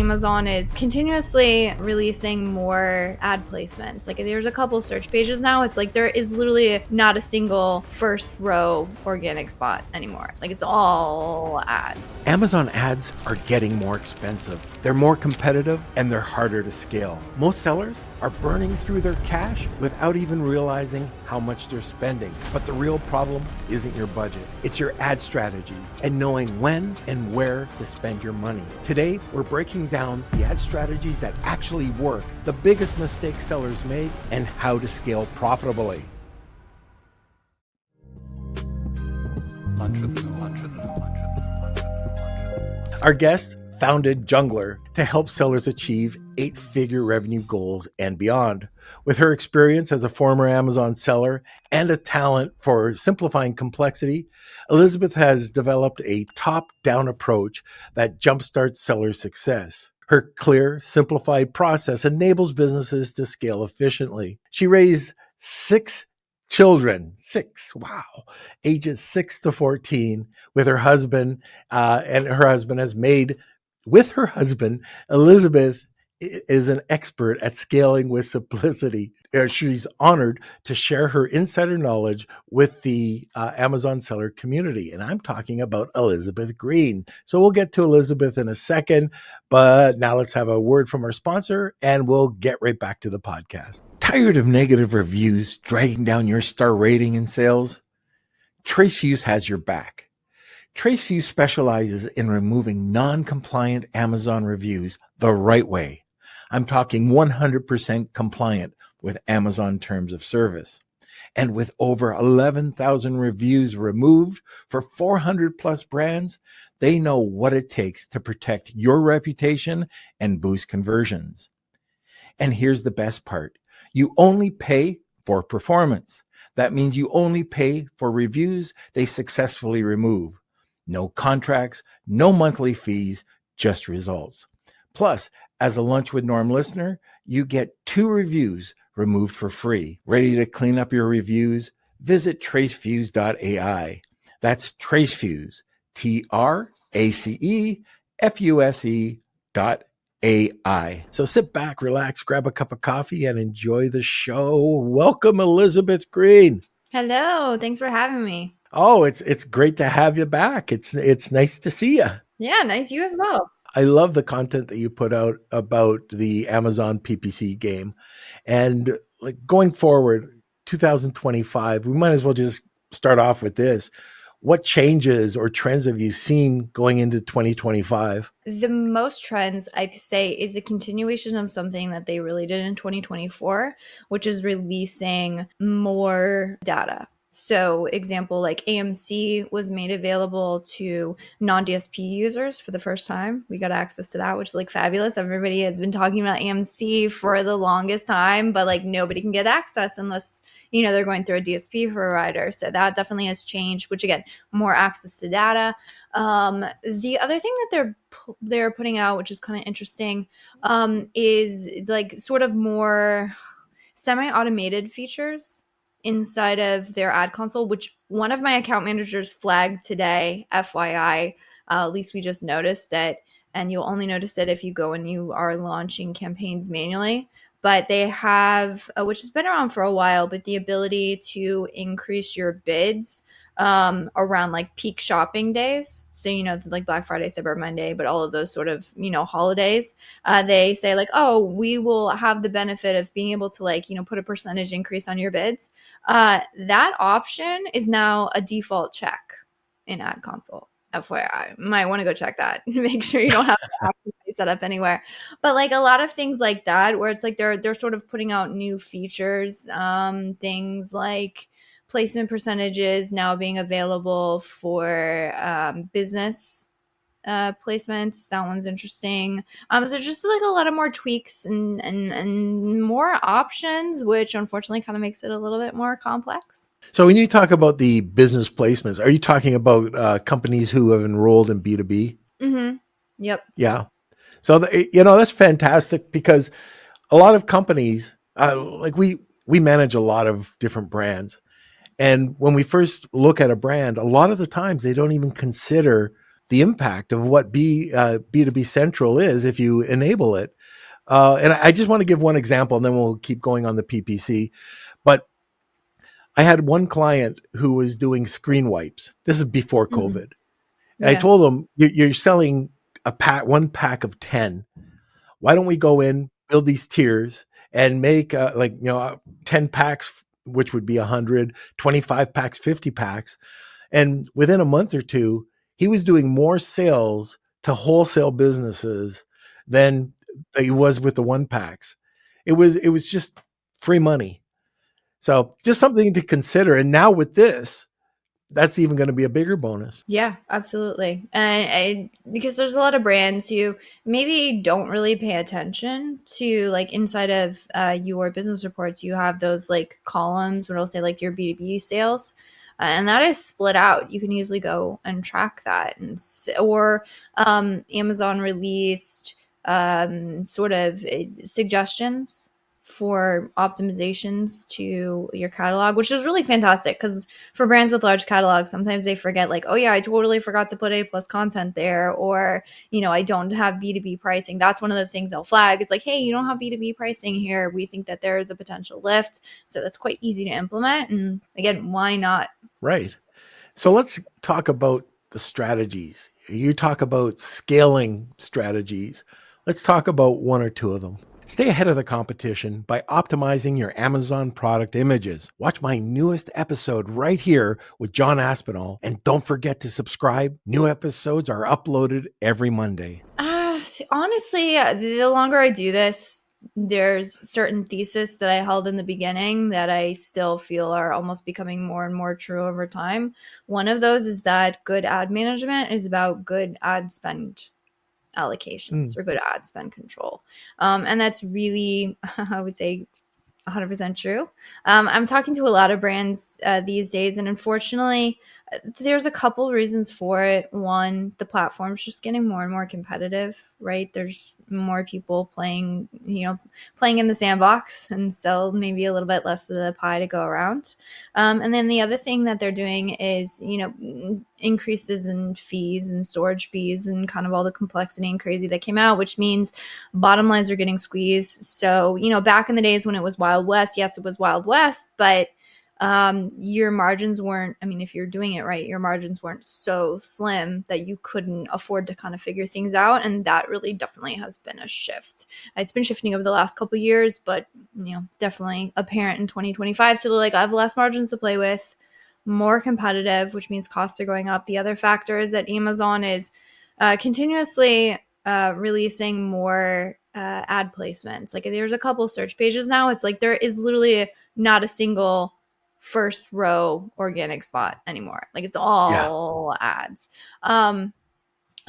Amazon is continuously releasing more ad placements. Like there's a couple search pages now. It's like there is literally not a single first row organic spot anymore. Like it's all ads. Amazon ads are getting more expensive. They're more competitive and they're harder to scale. Most sellers are burning through their cash without even realizing how much they're spending. But the real problem isn't your budget. It's your ad strategy and knowing when and where to spend your money. Today, we're breaking down the ad strategies that actually work, the biggest mistakes sellers make, and how to scale profitably. Our guest founded Jungler to help sellers achieve 8-figure revenue goals and beyond. With her experience as a former Amazon seller and a talent for simplifying complexity, Elizabeth has developed a top-down approach that jumpstarts seller success. Her clear, simplified process enables businesses to scale efficiently. She raised 6 children, ages 6 to 14, with her husband, and her husband has made, with her husband, Elizabeth is an expert at scaling with simplicity. She's honored to share her insider knowledge with the Amazon seller community. And I'm talking about Elizabeth Green. So we'll get to Elizabeth in a second, but now let's have a word from our sponsor and we'll get right back to the podcast. Tired of negative reviews dragging down your star rating in sales? TraceFuse has your back. TraceFuse specializes in removing non-compliant Amazon reviews the right way. I'm talking 100% compliant with Amazon terms of service. And with over 11,000 reviews removed for 400 plus brands, they know what it takes to protect your reputation and boost conversions. And here's the best part. You only pay for performance. That means you only pay for reviews they successfully remove. No contracts, no monthly fees, just results. Plus, as a Lunch with Norm listener, you get 2 reviews removed for free. Ready to clean up your reviews? Visit TraceFuse.ai. That's TraceFuse, TraceFuse.ai. So sit back, relax, grab a cup of coffee, and enjoy the show. Welcome, Elizabeth Green. Hello, thanks for having me. Oh, it's great to have you back. It's nice to see you. Yeah, nice, you as well. I love the content that you put out about the Amazon PPC game. And like going forward, 2025, we might as well just start off with this. What changes or trends have you seen going into 2025? The most trends I'd say is a continuation of something that they really did in 2024, which is releasing more data. So example, like AMC was made available to non-DSP users for the first time. We got access to that, which is like fabulous. Everybody has been talking about AMC for the longest time, but like nobody can get access unless, you know, they're going through a DSP provider. So that definitely has changed, which again, more access to data. The other thing that they're putting out, which is kind of interesting, is like sort of more semi-automated features inside of their ad console, which one of my account managers flagged today, FYI. At least we just noticed it, and you'll only notice it if you go and you are launching campaigns manually. But they have, which has been around for a while, but the ability to increase your bids around like peak shopping days. So, you know, like Black Friday, Cyber Monday, but all of those sort of, you know, holidays, they say like, oh, we will have the benefit of being able to like, you know, put a percentage increase on your bids. That option is now a default check in ad console. FYI, might want to go check that. Make sure you don't have to actively set up anywhere. But like a lot of things like that, where it's like they're sort of putting out new features, things like placement percentages now being available for business placements. That one's interesting. So just like a lot of more tweaks and more options, which unfortunately kind of makes it a little bit more complex. So when you talk about the business placements, are you talking about companies who have enrolled in B2B? Mm-hmm. Yep. Yeah. So, that's fantastic because a lot of companies, like we manage a lot of different brands. And when we first look at a brand, a lot of the times they don't even consider the impact of what B2B Central is if you enable it. And I just want to give one example, and then we'll keep going on the PPC. But I had one client who was doing screen wipes. This is before Mhm. COVID. And I Yeah. told him, you're selling one pack of 10. Why don't we go in, build these tiers, and make 10 packs, which would be 100, 25 packs, 50 packs. And within a month or two, he was doing more sales to wholesale businesses than he was with the one packs. It was just free money. So just something to consider. And now with this, that's even going to be a bigger bonus. Yeah, absolutely. And because there's a lot of brands who maybe don't really pay attention to like inside of your business reports, you have those like columns where it'll say like your B2B sales. And that is split out. You can easily go and track that. Or Amazon released sort of suggestions for optimizations to your catalog, which is really fantastic because for brands with large catalogs, sometimes they forget like, oh yeah, I totally forgot to put A plus content there, or I don't have B2B pricing. That's one of the things they'll flag. It's like, hey, you don't have B2B pricing here. We think that there is a potential lift. So that's quite easy to implement. And again, why not? Right. So let's talk about the strategies. You talk about scaling strategies. Let's talk about one or two of them. Stay ahead of the competition by optimizing your Amazon product images. Watch my newest episode right here with John Aspinall. And don't forget to subscribe. New episodes are uploaded every Monday. Honestly, the longer I do this, there's certain thesis that I held in the beginning that I still feel are almost becoming more and more true over time. One of those is that good ad management is about good ad spend allocations Mm. or good ad spend control. And that's really, I would say, 100% true. I'm talking to a lot of brands these days, and unfortunately, there's a couple reasons for it. One, the platform's just getting more and more competitive, right? There's more people playing in the sandbox, and so maybe a little bit less of the pie to go around. And then the other thing that they're doing is, increases in fees and storage fees and kind of all the complexity and crazy that came out, which means bottom lines are getting squeezed. So, back in the days when it was Wild West, yes, it was Wild West, but your margins weren't, I mean, if you're doing it right, your margins weren't so slim that you couldn't afford to kind of figure things out. And that really definitely has been a shift. It's been shifting over the last couple of years, but, definitely apparent in 2025. So they're like, I have less margins to play with, more competitive, which means costs are going up. The other factor is that Amazon is continuously releasing more ad placements. Like there's a couple search pages now. It's like there is literally not a single first row organic spot anymore. Like it's Yeah. all ads. And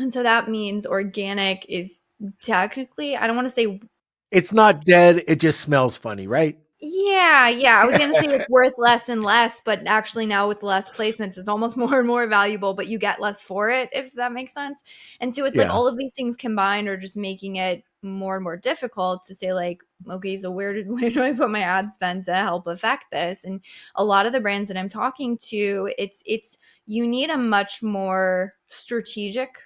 so that means organic is technically, I don't want to say, It's not dead. It just smells funny, right? yeah. I was gonna say it's worth less and less, but actually now with less placements, it's almost more and more valuable, but you get less for it, if that makes sense. And so it's like Yeah. all of these things combined are just making it more and more difficult to say like, okay, so where do I put my ad spend to help affect this? And a lot of the brands that I'm talking to, it's you need a much more strategic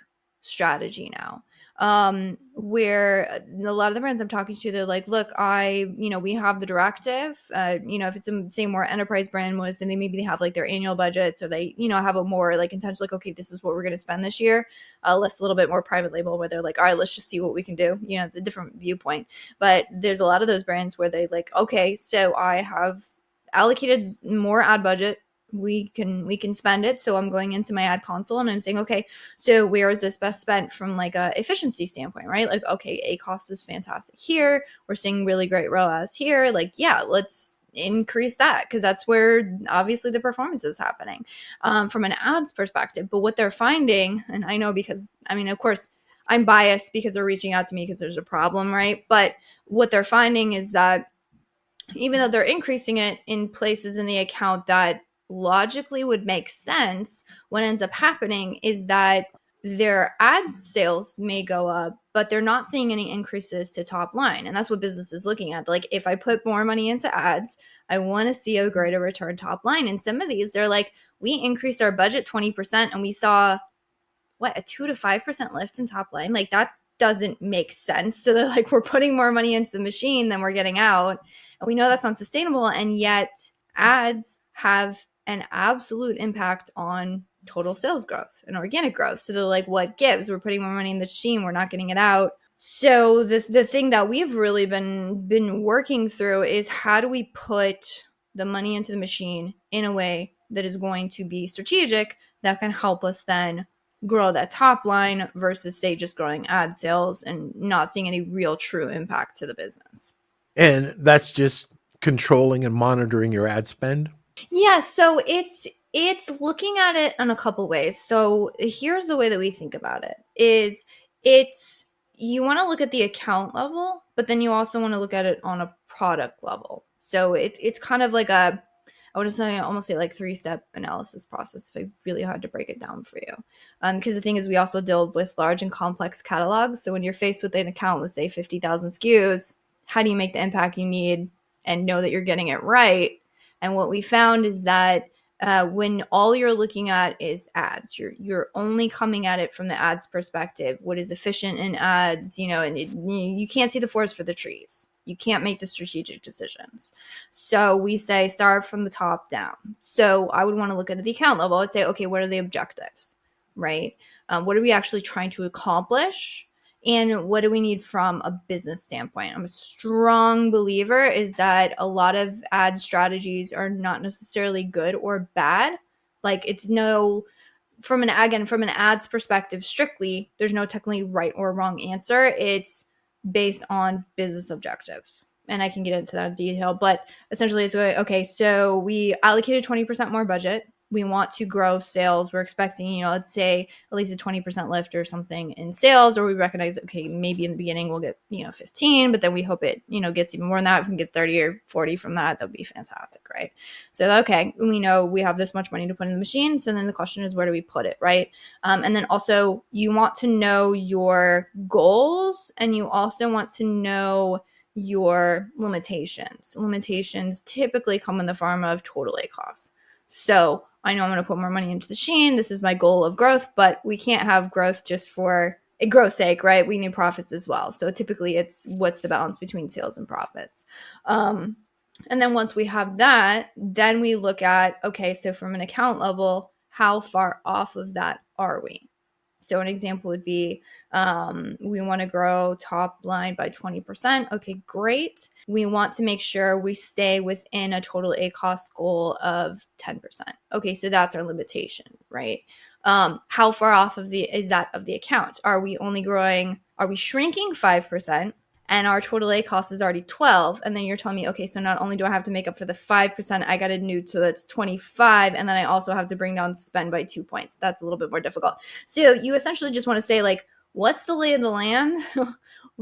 strategy now, where a lot of the brands I'm talking to, they're like, look, we have the directive, if it's a say more enterprise brand was, then they have like their annual budget. So they, have a more like intention, like, okay, this is what we're going to spend this year. Less a little bit more private label where they're like, all right, let's just see what we can do. It's a different viewpoint, but there's a lot of those brands where they like, okay, so I have allocated more ad budget, we can spend it, so I'm going into my ad console and I'm saying, okay, so where is this best spent from like a efficiency standpoint, right? Like, okay, a cost is fantastic here, we're seeing really great ROAS here, like, yeah, let's increase that because that's where obviously the performance is happening from an ads perspective. But what they're finding, and I know because of course I'm biased because they're reaching out to me because there's a problem, right? But what they're finding is that even though they're increasing it in places in the account that logically would make sense, what ends up happening is that their ad sales may go up, but they're not seeing any increases to top line. And that's what business is looking at. Like, if I put more money into ads, I want to see a greater return top line. And some of these, they're like, we increased our budget 20% and we saw what, a 2 to 5% lift in top line? Like that doesn't make sense. So they're like, we're putting more money into the machine than we're getting out. And we know that's unsustainable. And yet ads have an absolute impact on total sales growth and organic growth. So they're like, what gives? We're putting more money in the machine. We're not getting it out. So the thing that we've really been working through is how do we put the money into the machine in a way that is going to be strategic that can help us then grow that top line versus say just growing ad sales and not seeing any real true impact to the business. And that's just controlling and monitoring your ad spend. Yeah, so it's looking at it in a couple ways. So here's the way that we think about it is it's you want to look at the account level, but then you also want to look at it on a product level. So it's kind of like a I would say almost say like 3-step analysis process if I really had to break it down for you. Because the thing is we also deal with large and complex catalogs. So when you're faced with an account with say 50,000 SKUs, how do you make the impact you need and know that you're getting it right? And what we found is that when all you're looking at is ads, you're only coming at it from the ads perspective. What is efficient in ads, and you can't see the forest for the trees. You can't make the strategic decisions. So we say start from the top down. So I would want to look at the account level. I'd say, okay, what are the objectives, right? What are we actually trying to accomplish? And what do we need from a business standpoint? I'm a strong believer is that a lot of ad strategies are not necessarily good or bad. Like it's no, from an ads perspective, strictly, there's no technically right or wrong answer. It's based on business objectives. And I can get into that in detail, but essentially it's okay, so we allocated 20% more budget. We want to grow sales. We're expecting, let's say at least a 20% lift or something in sales, or we recognize, okay, maybe in the beginning we'll get, 15, but then we hope it, gets even more than that. If we can get 30 or 40 from that, that'd be fantastic, right? So, okay, we know we have this much money to put in the machine. So then the question is, where do we put it, right? And then also you want to know your goals and you also want to know your limitations. Limitations typically come in the form of total A costs. So I know I'm going to put more money into the machine. This is my goal of growth, but we can't have growth just for a growth sake, right? We need profits as well. So typically it's what's the balance between sales and profits. And then once we have that, then we look at, okay, so from an account level, how far off of that are we? So an example would be we want to grow top line by 20%. Okay, great. We want to make sure we stay within a total ACoS goal of 10%. Okay, so that's our limitation, right? How far off is that of the account? Are we shrinking 5%? And our total ACoS is already 12. And then you're telling me, okay, so not only do I have to make up for the 5%, I got to do so that's 25. And then I also have to bring down spend by 2 points. That's a little bit more difficult. So you essentially just want to say, like, what's the lay of the land?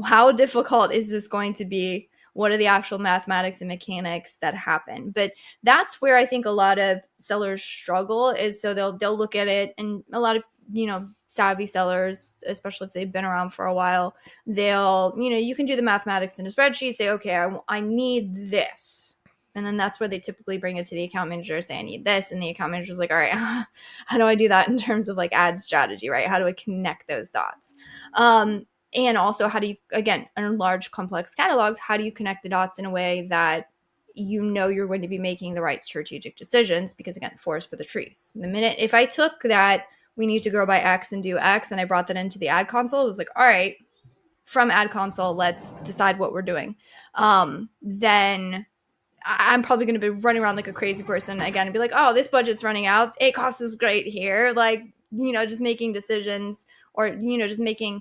How difficult is this going to be? What are the actual mathematics and mechanics that happen? But that's where I think a lot of sellers struggle is so they'll look at it, and a lot of, savvy sellers, especially if they've been around for a while, they'll, you can do the mathematics in a spreadsheet, say, okay, I need this. And then that's where they typically bring it to the account manager, say, I need this. And the account manager's like, all right, how do I do that in terms of like ad strategy, right? How do I connect those dots? And also how do you, again, in large complex catalogs, how do you connect the dots in a way that you're going to be making the right strategic decisions? Because again, forest for the trees. The minute, if I took that, we need to grow by X and do X, and I brought that into the ad console, it was like, all right, from ad console, let's decide what we're doing. Then I'm probably going to be running around like a crazy person again and be like, oh, this budget's running out. ACoS is great here. Like, just making decisions or, just making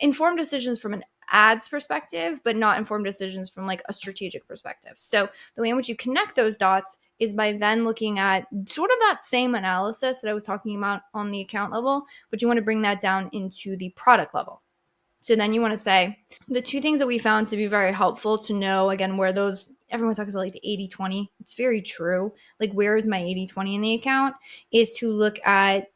informed decisions from an ads perspective, but not informed decisions from like a strategic perspective. So the way in which you connect those dots is by then looking at sort of that same analysis that I was talking about on the account level, but you want to bring that down into the product level. So then you want to say the two things that we found to be very helpful to know, again, where those, everyone talks about like the 80-20. It's very true. Like, where is my 80-20 in the account is to look at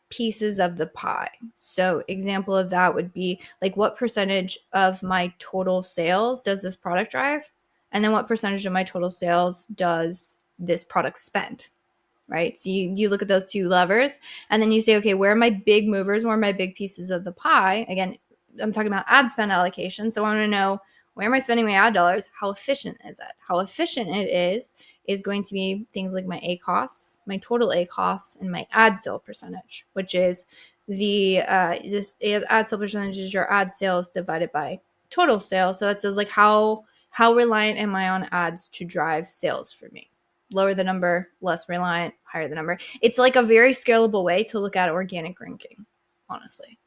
pieces of the pie. So example of that would be like, what percentage of my total sales does this product drive? And then what percentage of my total sales does this product spend? right? So you look at those two levers and then you say, okay, where are my big movers? Where are my big pieces of the pie? Again, I'm talking about ad spend allocation. So I want to know, where am I spending my ad dollars? How efficient is it? How efficient it is going to be things like my A costs, my total A costs, and my ad sale percentage, which is the just ad sale percentage is your ad sales divided by total sales. So that says like how reliant am I on ads to drive sales for me? Lower the number, less reliant, higher the number. It's like a very scalable way to look at organic ranking, honestly.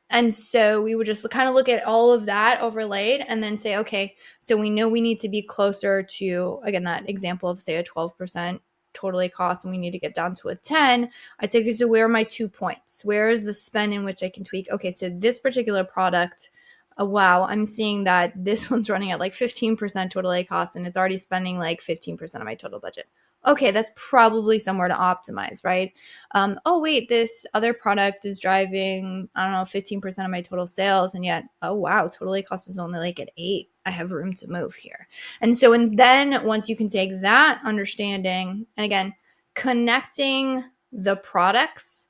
And so we would just kind of look at all of that overlaid and then say, okay, so we know we need to be closer to, again, that example of say a 12% totally cost and we need to get down to a 10. I'd say, okay, so where are my 2 points? Where is the spend in which I can tweak? Okay, so this particular product, wow, I'm seeing that this one's running at like 15% total A cost and it's already spending like 15% of my total budget. Okay, that's probably somewhere to optimize, right? Oh, wait, this other product is driving, I don't know, 15% of my total sales. And yet, oh, wow, total A cost is only like at 8. I have room to move here. And so, and then once you can take that understanding, and again, connecting the products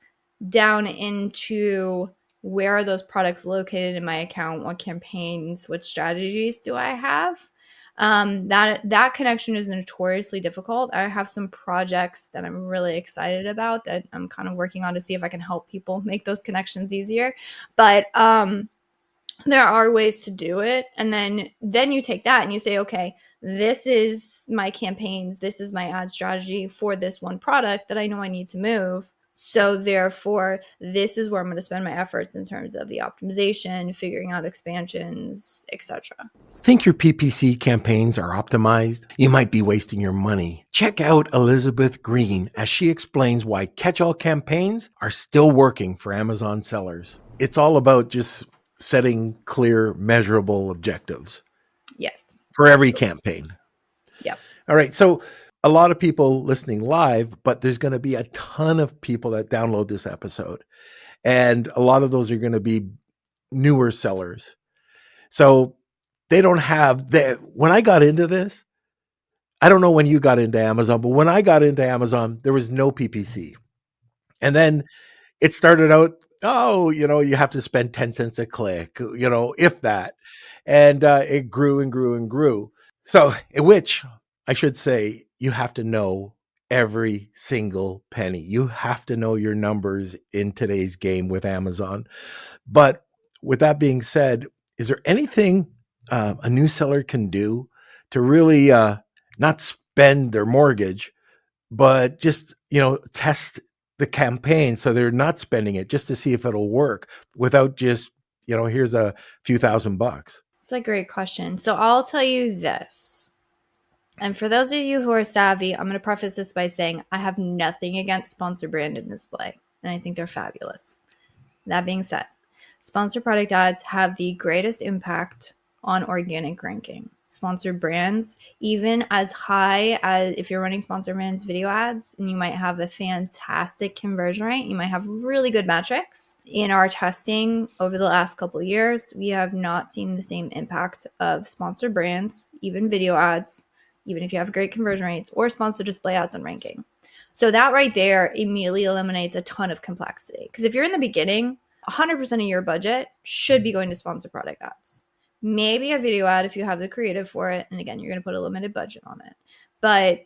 down into where are those products located in my account, what campaigns, what strategies do I have, that connection is notoriously difficult. I have some projects that I'm really excited about that I'm kind of working on to see if I can help people make those connections easier. But there are ways to do it, and then you take that and you say, okay, this is my campaigns, this is my ad strategy for this one product that I know I need to move. So therefore, this is where I'm going to spend my efforts in terms of the optimization, figuring out expansions, etc. Think your PPC campaigns are optimized? You might be wasting your money. Check out Elizabeth Green as she explains why catch-all campaigns are still working for Amazon sellers. It's all about just setting clear, measurable objectives. Yes. For every campaign. Yep. All right. So a lot of people listening live, but there's going to be a ton of people that download this episode. And a lot of those are going to be newer sellers. So they don't have the, when I got into this, I don't know when you got into Amazon, but when I got into Amazon, there was no PPC. And then it started out, oh, you have to spend 10 cents a click, if that. And it grew and grew and grew. So, which I should say, you have to know every single penny. You have to know your numbers in today's game with Amazon. But with that being said, is there anything a new seller can do to really not spend their mortgage, but just, test the campaign so they're not spending it just to see if it'll work without just, here's a few $1,000? It's a great question. So I'll tell you this. And for those of you who are savvy, I'm going to preface this by saying I have nothing against sponsor branded display, and I think they're fabulous. That being said, sponsor product ads have the greatest impact on organic ranking. Sponsored brands, even as high as if you're running sponsor brands video ads and you might have a fantastic conversion rate, you might have really good metrics. In our testing over the last couple of years, we have not seen the same impact of sponsored brands, even video ads, even if you have great conversion rates, or sponsored display ads on ranking. So that right there immediately eliminates a ton of complexity. Because if you're in the beginning, 100% of your budget should be going to sponsor product ads. Maybe a video ad if you have the creative for it. And again, you're going to put a limited budget on it. But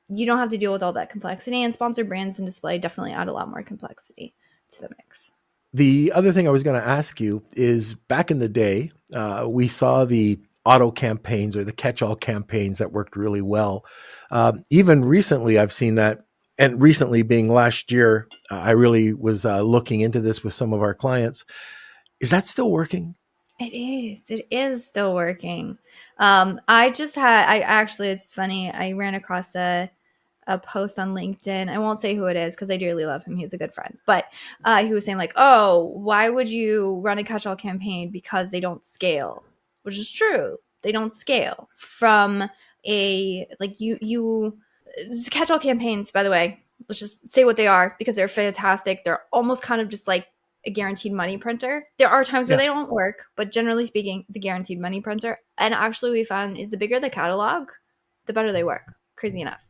you don't have to deal with all that complexity. And sponsored brands and display definitely add a lot more complexity to the mix. The other thing I was going to ask you is back in the day, we saw the auto campaigns or the catch-all campaigns that worked really well. Even recently, I've seen that. And recently being last year, I really was looking into this with some of our clients. Is that still working? It is. It is still working. It's funny. I ran across a post on LinkedIn. I won't say who it is because I dearly love him. He's a good friend. But he was saying like, oh, why would you run a catch-all campaign? Because they don't scale, which is true. They don't scale from you catch-all campaigns, by the way. Let's just say what they are because they're fantastic. They're almost kind of just like a guaranteed money printer. There are times where they don't work, but generally speaking, the guaranteed money printer. And actually we found is the bigger the catalog, the better they work. crazy enough.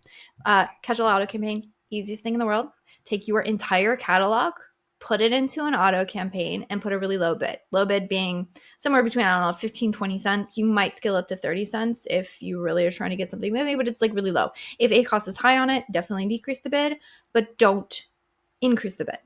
Catch-all auto campaign, easiest thing in the world. Take your entire catalog, put it into an auto campaign, and put a really low bid. Low bid being somewhere between, I don't know, 15, 20 cents. You might scale up to 30 cents if you really are trying to get something moving, but it's like really low. If ACoS is high on it, definitely decrease the bid, but don't increase the bid,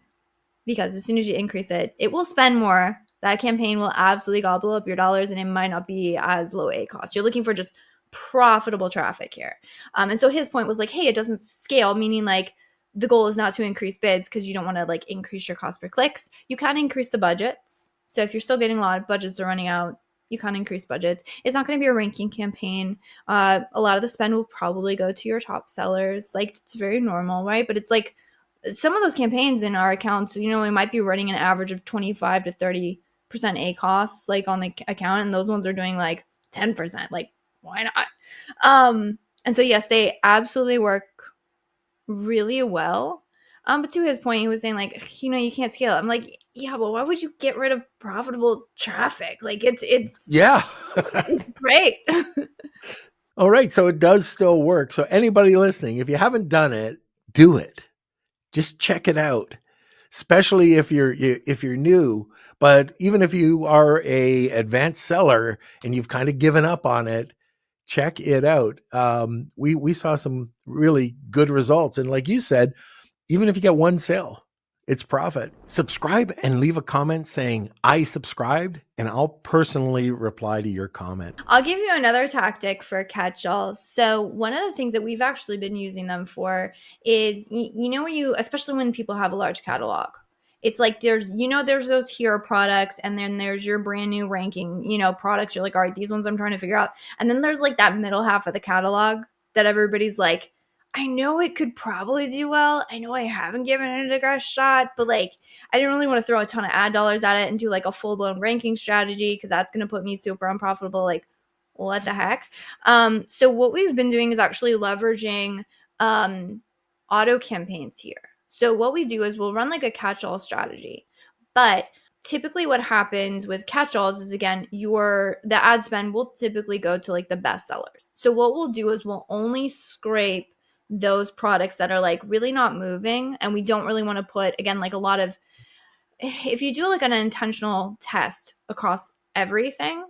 because as soon as you increase it, it will spend more. That campaign will absolutely gobble up your dollars, and it might not be as low ACoS. You're looking for just profitable traffic here. And so his point was like, hey, it doesn't scale, meaning like the goal is not to increase bids because you don't want to like increase your cost per clicks. You can increase the budgets. So if you're still getting a lot of budgets are running out, you can increase budgets. It's not going to be a ranking campaign. A lot of the spend will probably go to your top sellers. Like, it's very normal, right? But it's like some of those campaigns in our accounts, we might be running an average of 25 to 30% ACoS like on the account, and those ones are doing like 10%. Like, why not? And so yes, they absolutely work really well. But to his point, he was saying like, you can't scale it. I'm like, yeah, but why would you get rid of profitable traffic? Like, it's Yeah. it's great. All right. So it does still work. So anybody listening, if you haven't done it, do it. Just check it out. Especially if you're new, but even if you are a advanced seller and you've kind of given up on it, check it out. We saw some really good results, and like you said, even if you get one sale, it's profit. Subscribe and leave a comment saying I subscribed, and I'll personally reply to your comment. I'll give you another tactic for catch-alls. So one of the things that we've actually been using them for is, especially when people have a large catalog, it's like there's those hero products, and then there's your brand new ranking, products. You're like, all right, these ones I'm trying to figure out. And then there's like that middle half of the catalog that everybody's like, I know it could probably do well. I know I haven't given it a shot, but like, I didn't really want to throw a ton of ad dollars at it and do like a full blown ranking strategy because that's going to put me super unprofitable. Like, what the heck? So what we've been doing is actually leveraging auto campaigns here. So what we do is we'll run like a catch-all strategy, but typically what happens with catch-alls is, again, the ad spend will typically go to like the best sellers. So what we'll do is we'll only scrape those products that are like really not moving, and we don't really want to put, again, like a lot of, if you do like an intentional test across everything,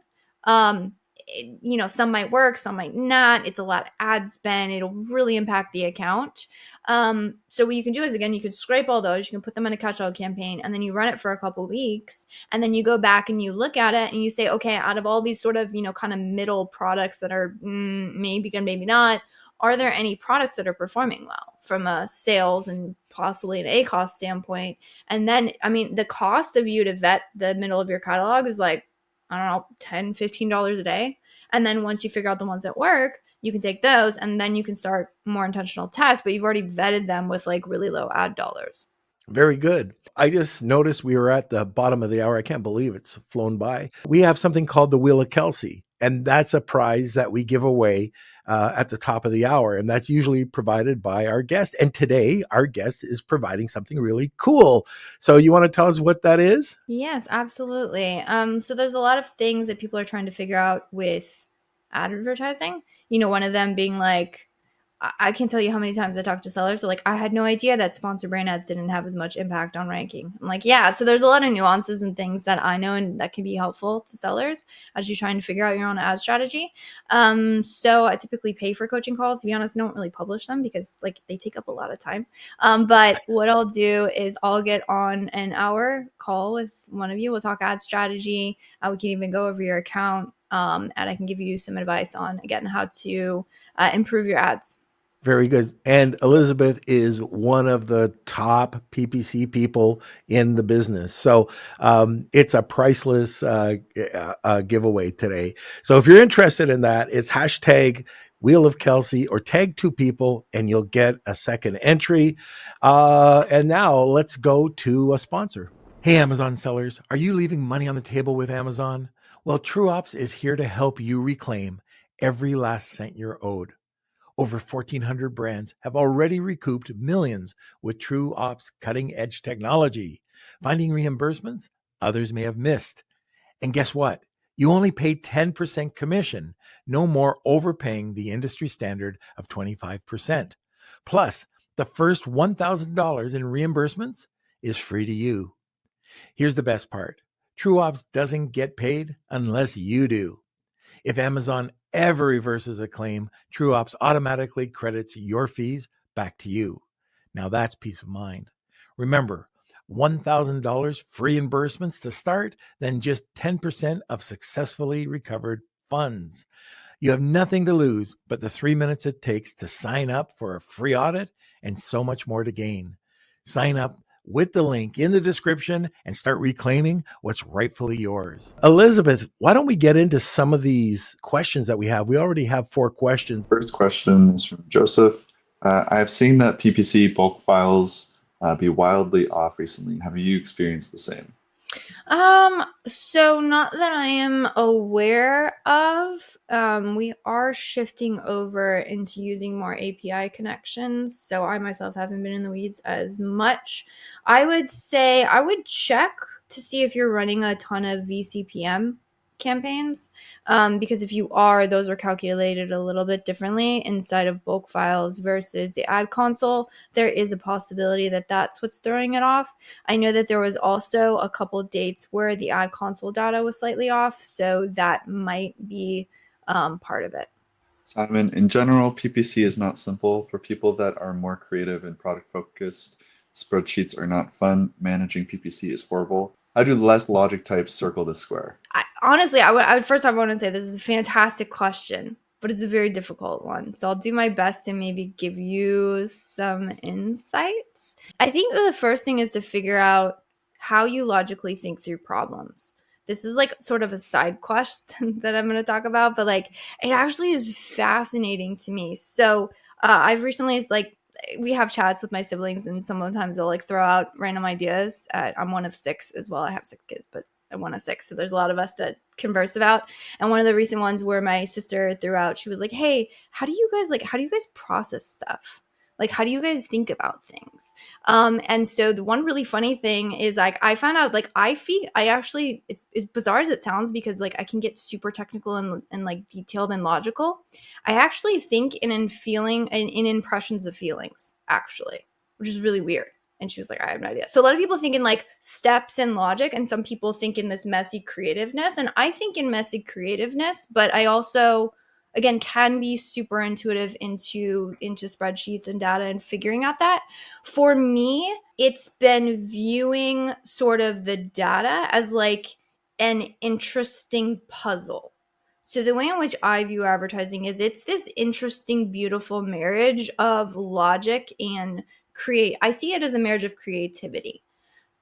some might work, some might not. It's a lot of ad spend. It'll really impact the account. So what you can do is, again, you could scrape all those, you can put them in a catch-all campaign, and then you run it for a couple weeks, and then you go back and you look at it and you say, okay, out of all these sort of, kind of middle products that are maybe good, maybe not, are there any products that are performing well from a sales and possibly an ACoS standpoint? And then, the cost of you to vet the middle of your catalog is like, I don't know, $10, $15 a day. And then once you figure out the ones that work, you can take those, and then you can start more intentional tests, but you've already vetted them with like really low ad dollars. Very good. I just noticed we were at the bottom of the hour. I can't believe it's flown by. We have something called the Wheel of Kelsey, and that's a prize that we give away at the top of the hour. And that's usually provided by our guest. And today, our guest is providing something really cool. So you want to tell us what that is? Yes, absolutely. So there's a lot of things that people are trying to figure out with advertising. One of them being like, I can't tell you how many times I talked to sellers. They're like, I had no idea that sponsor brand ads didn't have as much impact on ranking. I'm like, yeah. So there's a lot of nuances and things that I know and that can be helpful to sellers as you're trying to figure out your own ad strategy. So I typically pay for coaching calls. To be honest, I don't really publish them because like they take up a lot of time. But what I'll do is I'll get on an hour call with one of you. We'll talk ad strategy. We can even go over your account. And I can give you some advice on, again, how to improve your ads. Very good. And Elizabeth is one of the top PPC people in the business. So it's a priceless giveaway today. So if you're interested in that, it's hashtag Wheel of Kelsey or tag 2 people and you'll get a second entry. And now let's go to a sponsor. Hey, Amazon sellers, are you leaving money on the table with Amazon? Well, TrueOps is here to help you reclaim every last cent you're owed. Over 1,400 brands have already recouped millions with TrueOps cutting-edge technology, finding reimbursements others may have missed. And guess what? You only pay 10% commission, no more overpaying the industry standard of 25%. Plus, the first $1,000 in reimbursements is free to you. Here's the best part. TrueOps doesn't get paid unless you do. If Amazon ever reverses a claim, TrueOps automatically credits your fees back to you. Now that's peace of mind. Remember, $1,000 free reimbursements to start, then just 10% of successfully recovered funds. You have nothing to lose but the 3 minutes it takes to sign up for a free audit and so much more to gain. Sign up with the link in the description and start reclaiming what's rightfully yours. Elizabeth, why don't we get into some of these questions that we have? We already have 4 questions. First question is from Joseph. I've seen that PPC bulk files be wildly off recently. Have you experienced the same? So not that I am aware of. We are shifting over into using more API connections, so I myself haven't been in the weeds as much. I would say I would check to see if you're running a ton of VCPM campaigns, because if you are, those are calculated a little bit differently inside of bulk files versus the ad console. There is a possibility that that's what's throwing it off. I know that there was also a couple dates where the ad console data was slightly off, so that might be part of it. Simon, in general, PPC is not simple. For people that are more creative and product focused, spreadsheets are not fun. Managing PPC is horrible. How do less logic types circle this square? Honestly, I would first I want to say this is a fantastic question, but it's a very difficult one. So I'll do my best to maybe give you some insights. I think that the first thing is to figure out how you logically think through problems. This is like sort of a side quest that I'm going to talk about, but like it actually is fascinating to me. So I've recently we have chats with my siblings, and sometimes they'll like throw out random ideas. I'm one of 6 as well. I have 6 kids, but I'm one of 6. So there's a lot of us that converse about. And one of the recent ones where my sister threw out, she was like, hey, how do you guys process stuff? Like, how do you guys think about things? And so the one really funny thing is like, I found out like it's bizarre as it sounds, because like I can get super technical and like detailed and logical. I actually think in impressions of feelings, actually, which is really weird. And she was like, I have no idea. So a lot of people think in like steps and logic, and some people think in this messy creativeness. And I think in messy creativeness, but I also, again, can be super intuitive into spreadsheets and data and figuring out that. For me, it's been viewing sort of the data as like an interesting puzzle. So the way in which I view advertising is it's this interesting, beautiful marriage of logic and I see it as a marriage of creativity,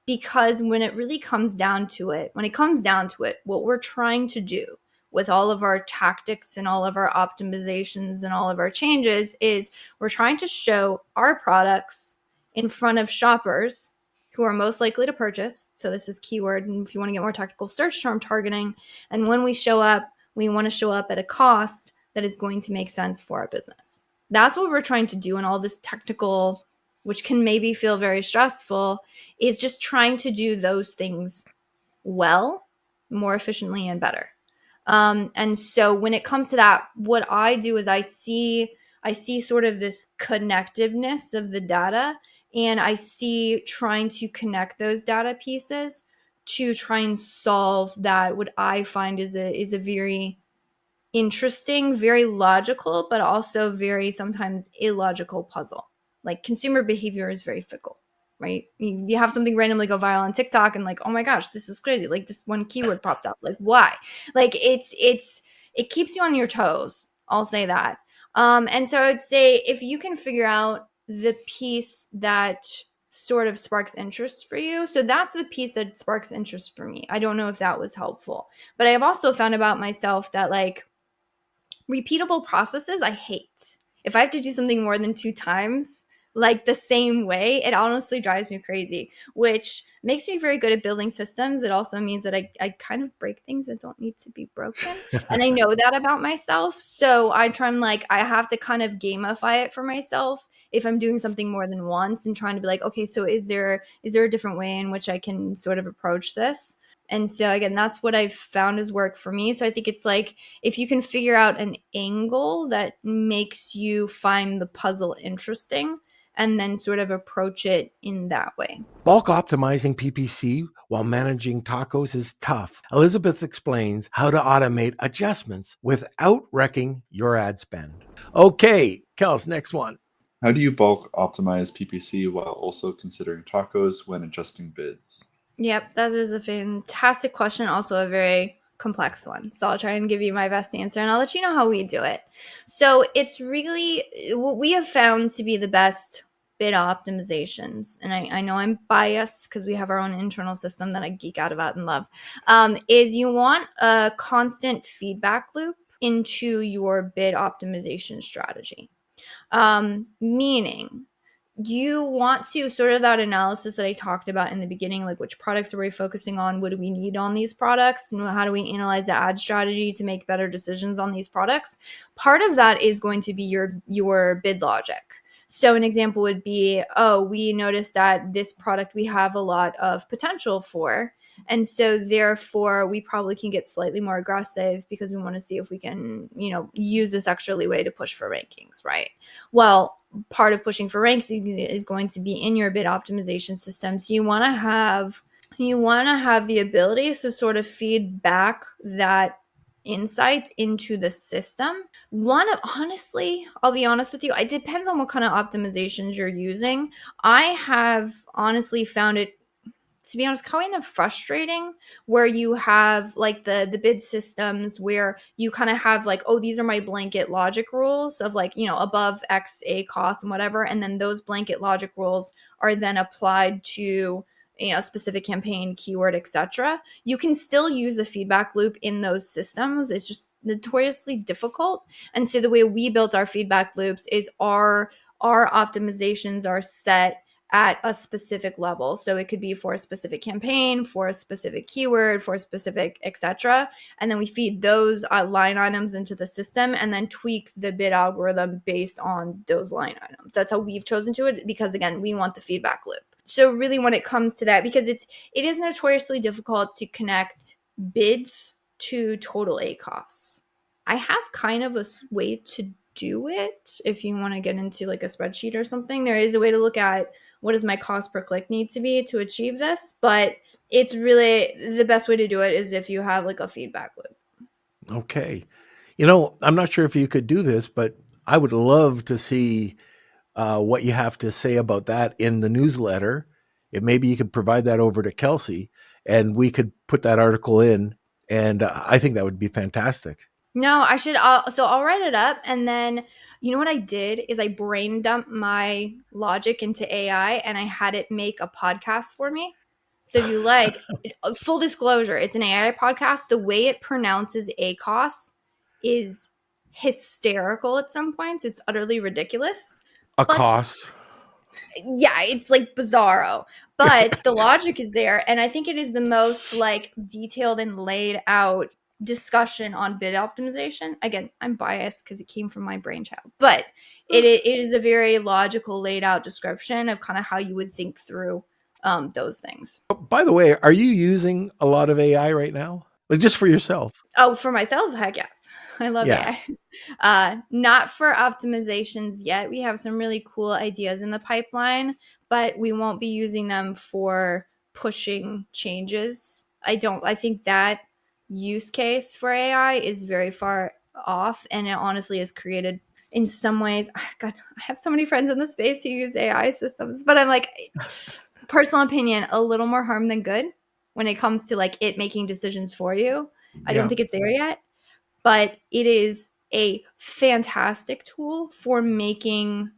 because when it really comes down to it, what we're trying to do with all of our tactics and all of our optimizations and all of our changes is we're trying to show our products in front of shoppers who are most likely to purchase. So this is keyword, and if you want to get more technical, search term targeting. And when we show up, we want to show up at a cost that is going to make sense for our business. That's what we're trying to do in all this technical, which can maybe feel very stressful, is just trying to do those things well, more efficiently, and better. And so when it comes to that, what I do is I see sort of this connectiveness of the data, and I see trying to connect those data pieces to try and solve that, what I find is a very interesting, very logical, but also very sometimes illogical puzzle. Like consumer behavior is very fickle, right? You have something randomly go viral on TikTok and like, oh my gosh, this is crazy. Like this one keyword popped up. Like why? Like it keeps you on your toes. I'll say that. And so I would say if you can figure out the piece that sort of sparks interest for you. So that's the piece that sparks interest for me. I don't know if that was helpful, but I have also found about myself that like repeatable processes I hate. If I have to do something more than 2 times, like the same way, it honestly drives me crazy, which makes me very good at building systems. It also means that I kind of break things that don't need to be broken. And I know that about myself. So I have to kind of gamify it for myself if I'm doing something more than once, and trying to be like, okay, so is there a different way in which I can sort of approach this? And so again, that's what I've found has worked for me. So I think it's like if you can figure out an angle that makes you find the puzzle interesting and then sort of approach it in that way. Bulk optimizing PPC while managing tacos is tough. Elizabeth explains how to automate adjustments without wrecking your ad spend. Okay, Kels, next one. How do you bulk optimize PPC while also considering tacos when adjusting bids? Yep, that is a fantastic question. Also a very complex one. So I'll try and give you my best answer and I'll let you know how we do it. So it's really what we have found to be the best bid optimizations. And I know I'm biased because we have our own internal system that I geek out about and love. Is you want a constant feedback loop into your bid optimization strategy. Meaning you want to sort of that analysis that I talked about in the beginning, like which products are we focusing on? What do we need on these products? And how do we analyze the ad strategy to make better decisions on these products? Part of that is going to be your bid logic. So an example would be, oh, we noticed that this product we have a lot of potential for. And so therefore we probably can get slightly more aggressive because we want to see if we can, use this extra leeway to push for rankings, right? Well, part of pushing for ranks is going to be in your bid optimization system. So you want to have the ability to sort of feed back that insights into the system. Honestly, I'll be honest with you, it depends on what kind of optimizations you're using. I have honestly found it, to be honest, kind of frustrating where you have like the bid systems where you kind of have like, oh, these are my blanket logic rules of like, above X a cost and whatever. And then those blanket logic rules are then applied to, specific campaign, keyword, etc. You can still use a feedback loop in those systems. It's just notoriously difficult. And so the way we built our feedback loops is our optimizations are set at a specific level. So it could be for a specific campaign, for a specific keyword, for a specific, etc. And then we feed those line items into the system and then tweak the bid algorithm based on those line items. That's how we've chosen to it because, again, we want the feedback loop. So really when it comes to that, because it is notoriously difficult to connect bids to total ACoS. I have kind of a way to do it if you want to get into like a spreadsheet or something. There is a way to look at what does my cost per click need to be to achieve this, but it's really the best way to do it is if you have like a feedback loop. Okay. I'm not sure if you could do this, but I would love to see what you have to say about that in the newsletter. Maybe you could provide that over to Kelsey and we could put that article in. And I think that would be fantastic. No, I should. So I'll write it up. And then, what I did is I brain dumped my logic into AI and I had it make a podcast for me. So if you like, full disclosure, it's an AI podcast. The way it pronounces ACoS is hysterical at some points. It's utterly ridiculous. ACoS. Yeah, it's like bizarro, but the logic is there. And I think it is the most like detailed and laid out discussion on bid optimization. Again, I'm biased because it came from my brainchild, but it is a very logical laid out description of kind of how you would think through those things. By the way, are you using a lot of AI right now? Like just for yourself? Oh, for myself? Heck yes. I love AI. Not for optimizations yet. We have some really cool ideas in the pipeline, but we won't be using them for pushing changes. I think that use case for AI is very far off, and it honestly is created in some ways. God, I have so many friends in the space who use AI systems, but I'm like, personal opinion, a little more harm than good when it comes to like it making decisions for you. I don't think it's there yet, but it is a fantastic tool for finding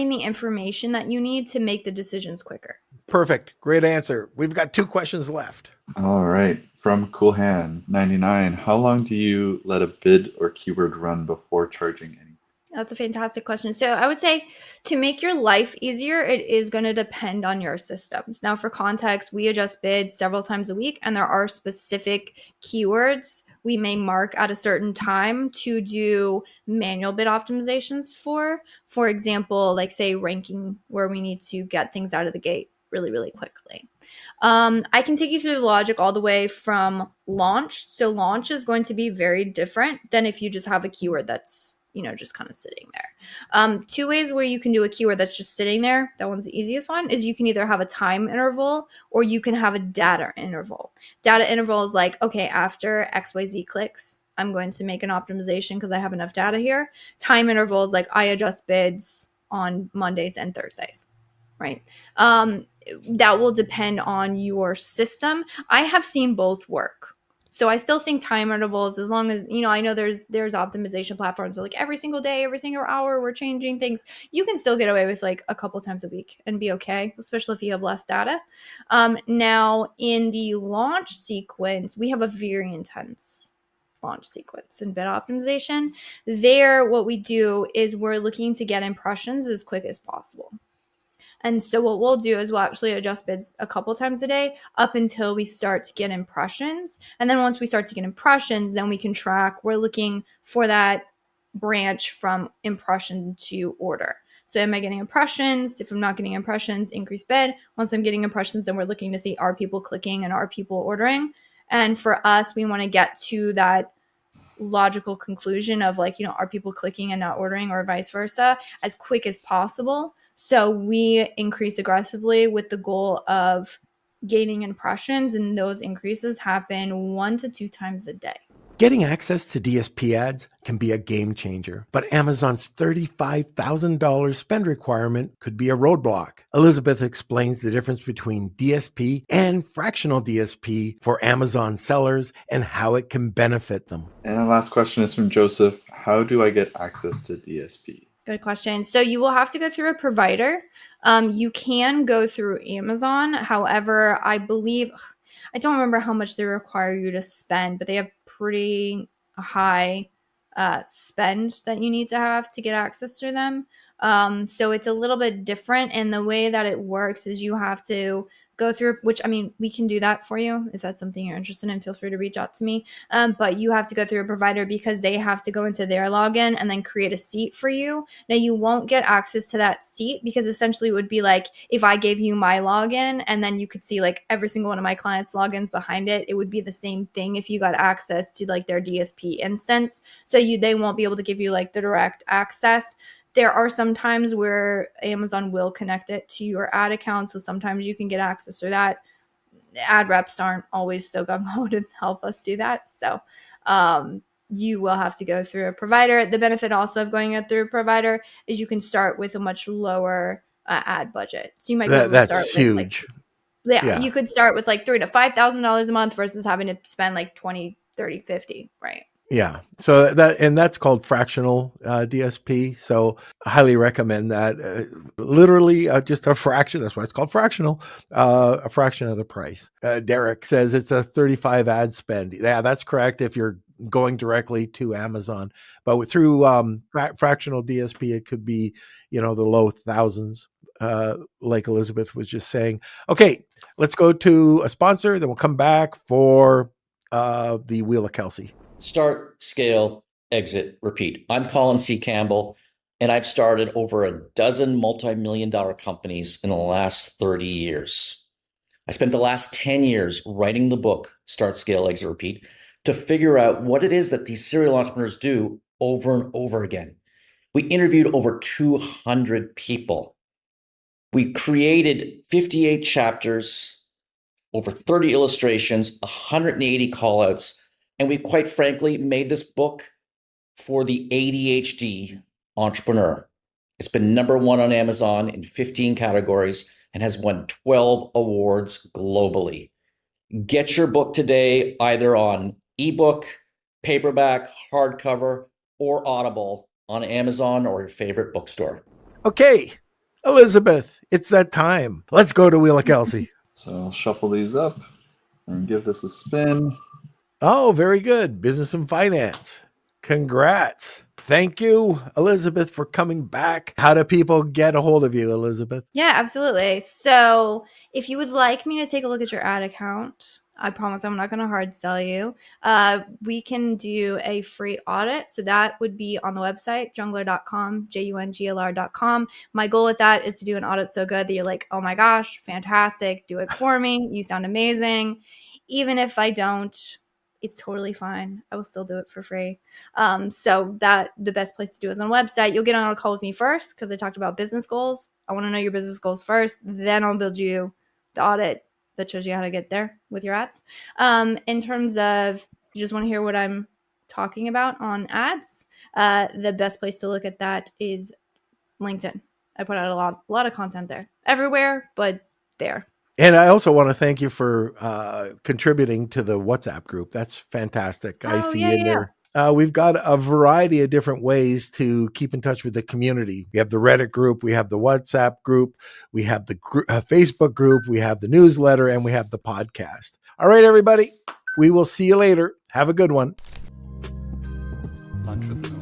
the information that you need to make the decisions quicker. Perfect. Great answer. We've got 2 questions left. All right. From Coolhand99, how long do you let a bid or keyword run before charging any? That's a fantastic question. So I would say to make your life easier, it is going to depend on your systems. Now, for context, we adjust bids several times a week, and there are specific keywords we may mark at a certain time to do manual bid optimizations for. For example, like say ranking where we need to get things out of the gate really, really quickly. I can take you through the logic all the way from launch. So launch is going to be very different than if you just have a keyword that's, just kind of sitting there. Two ways where you can do a keyword that's just sitting there. That one's the easiest one is you can either have a time interval or you can have a data interval. Data interval is like, okay, after XYZ clicks, I'm going to make an optimization because I have enough data here. Time interval is like I adjust bids on Mondays and Thursdays, right? That will depend on your system. I have seen both work. So I still think time intervals, as long as, I know there's optimization platforms like every single day, every single hour, we're changing things. You can still get away with like a couple times a week and be okay, especially if you have less data. Now in the launch sequence, we have a very intense launch sequence in bid optimization. There, what we do is we're looking to get impressions as quick as possible. And so what we'll do is we'll actually adjust bids a couple times a day up until we start to get impressions. And then once we start to get impressions, then we can track. We're looking for that branch from impression to order. So am I getting impressions? If I'm not getting impressions, increase bid. Once I'm getting impressions, then we're looking to see, are people clicking and are people ordering? And for us, we want to get to that logical conclusion of like, are people clicking and not ordering or vice versa as quick as possible. So we increase aggressively with the goal of gaining impressions, and those increases happen 1 to 2 times a day. Getting access to DSP ads can be a game changer, but Amazon's $35,000 spend requirement could be a roadblock. Elizabeth explains the difference between DSP and fractional DSP for Amazon sellers and how it can benefit them. And our last question is from Joseph. How do I get access to DSP? Good question. So you will have to go through a provider. You can go through Amazon. However, I don't remember how much they require you to spend, but they have pretty high spend that you need to have to get access to them. So it's a little bit different. And the way that it works is you have to go through, which, I mean, we can do that for you. If that's something you're interested in, feel free to reach out to me. But you have to go through a provider because they have to go into their login and then create a seat for you. Now, you won't get access to that seat because essentially it would be like if I gave you my login and then you could see like every single one of my clients' logins behind it, it would be the same thing if you got access to like their DSP instance. So they won't be able to give you like the direct access. There are some times where Amazon will connect it to your ad account. So sometimes you can get access to that. Ad reps aren't always so gung-ho to help us do that. So you will have to go through a provider. The benefit also of going through a provider is you can start with a much lower ad budget. So you might be able to start that's huge. With yeah, you could start with like $3,000 to $5,000 a month versus having to spend like 20, 30, 50, right? Yeah. So that's called fractional DSP. So I highly recommend that. Literally just a fraction. That's why it's called fractional, a fraction of the price. Derek says it's a 35 ad spend. Yeah, that's correct. If you're going directly to Amazon, but through fractional DSP, it could be, the low thousands, like Elizabeth was just saying. Okay, let's go to a sponsor. Then we'll come back for the Wheel of Kelsey. Start, scale, exit, repeat. I'm Colin C. Campbell, and I've started over a dozen multi-million-dollar companies in the last 30 years. I spent the last 10 years writing the book, Start, Scale, Exit, Repeat, to figure out what it is that these serial entrepreneurs do over and over again. We interviewed over 200 people. We created 58 chapters, over 30 illustrations, 180 callouts, and we quite frankly made this book for the ADHD entrepreneur. It's been #1 on Amazon in 15 categories and has won 12 awards globally. Get your book today, either on ebook, paperback, hardcover, or Audible on Amazon or your favorite bookstore. Okay, Elizabeth, it's that time. Let's go to Wheel of Kelsey. So I'll shuffle these up and give this a spin. Oh, very good. Business and finance. Congrats. Thank you, Elizabeth, for coming back. How do people get a hold of you, Elizabeth? Yeah, absolutely. So if you would like me to take a look at your ad account, I promise I'm not going to hard sell you. We can do a free audit. So that would be on the website, jungler.com, JUNGLR.com. My goal with that is to do an audit so good that you're like, oh my gosh, fantastic. Do it for me. You sound amazing. Even if I don't, it's totally fine. I will still do it for free. So that the best place to do it is on the website. You'll get on a call with me first because I talked about business goals. I want to know your business goals first. Then I'll build you the audit that shows you how to get there with your ads. In terms of you just want to hear what I'm talking about on ads, the best place to look at that is LinkedIn. I put out a lot of content there, everywhere, but there. And I also want to thank you for contributing to the WhatsApp group. That's fantastic. I see yeah, in yeah. there. We've got a variety of different ways to keep in touch with the community. We have the Reddit group, we have the WhatsApp group, we have the Facebook group, we have the newsletter, and we have the podcast. All right, everybody. We will see you later. Have a good one. Entrepreneur.